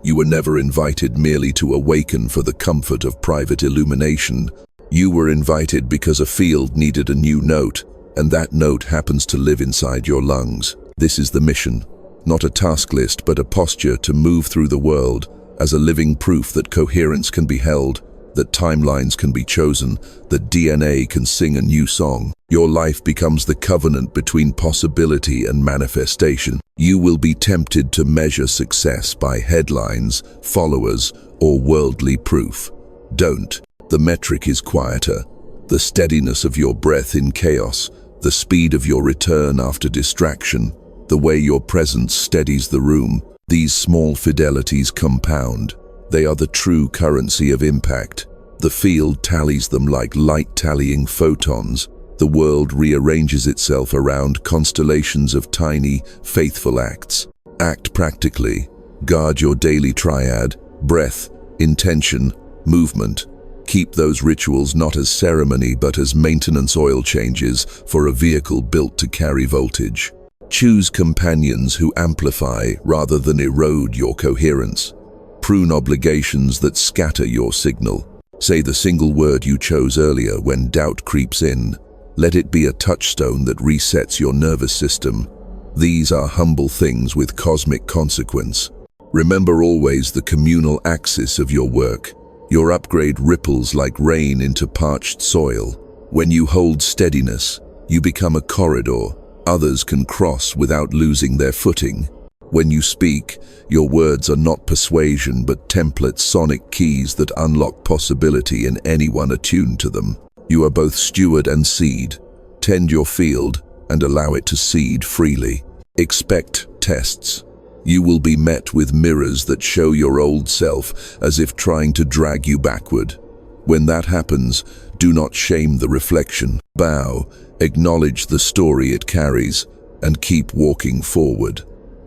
You were never invited merely to awaken for the comfort of private illumination. You were invited because a field needed a new note, and that note happens to live inside your lungs. This is the mission, not a task list, but a posture to move through the world as a living proof that coherence can be held, that timelines can be chosen, that DNA can sing a new song. Your life becomes the covenant between possibility and manifestation. You will be tempted to measure success by headlines, followers, or worldly proof. Don't. The metric is quieter. The steadiness of your breath in chaos, the speed of your return after distraction, the way your presence steadies the room. These small fidelities compound. They are the true currency of impact. The field tallies them like light-tallying photons. The world rearranges itself around constellations of tiny, faithful acts. Act practically. Guard your daily triad: breath, intention, movement. Keep those rituals not as ceremony but as maintenance oil changes for a vehicle built to carry voltage. Choose companions who amplify rather than erode your coherence. Prune obligations that scatter your signal. Say the single word you chose earlier when doubt creeps in. Let it be a touchstone that resets your nervous system. These are humble things with cosmic consequence. Remember always the communal axis of your work. Your upgrade ripples like rain into parched soil. When you hold steadiness, you become a corridor others can cross without losing their footing. When you speak, your words are not persuasion but template sonic keys that unlock possibility in anyone attuned to them. You are both steward and seed. Tend your field and allow it to seed freely. Expect tests. You will be met with mirrors that show your old self as if trying to drag you backward. When that happens, do not shame the reflection. Bow, acknowledge the story it carries, and keep walking forward.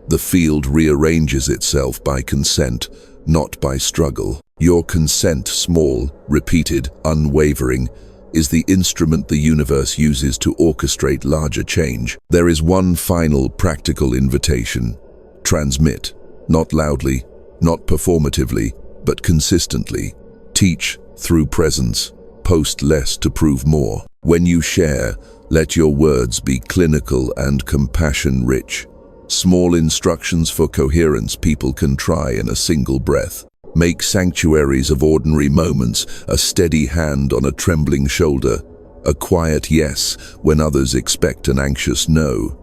The field rearranges itself by consent, not by struggle. Your consent, small, repeated, unwavering, is the instrument the universe uses to orchestrate larger change. There is one final practical invitation. Transmit, not loudly, not performatively, but consistently. Teach through presence. Post less to prove more. When you share, let your words be clinical and compassion-rich. Small instructions for coherence people can try in a single breath. Make sanctuaries of ordinary moments, a steady hand on a trembling shoulder, a quiet yes when others expect an anxious no.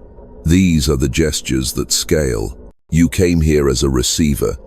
These are the gestures that scale. You came here as a receiver.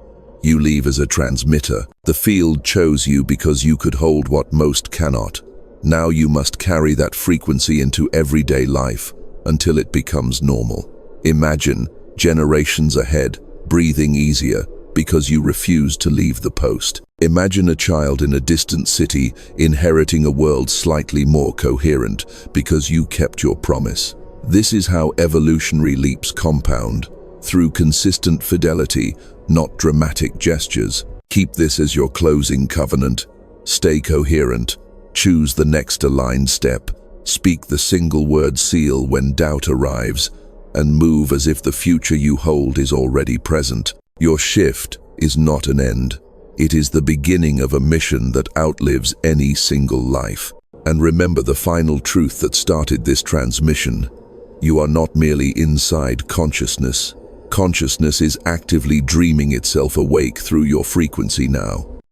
You leave as a transmitter. The field chose you because you could hold what most cannot. Now you must carry that frequency into everyday life until it becomes normal. Imagine, generations ahead, breathing easier because you refuse to leave the post. Imagine a child in a distant city inheriting a world slightly more coherent because you kept your promise. This is how evolutionary leaps compound, through consistent fidelity, not dramatic gestures. Keep this as your closing covenant. Stay coherent. Choose the next aligned step. Speak the single word seal when doubt arrives, and move as if the future you hold is already present. Your shift is not an end. It is the beginning of a mission that outlives any single life. And remember the final truth that started this transmission. You are not merely inside consciousness. Consciousness is actively dreaming itself awake through your frequency now.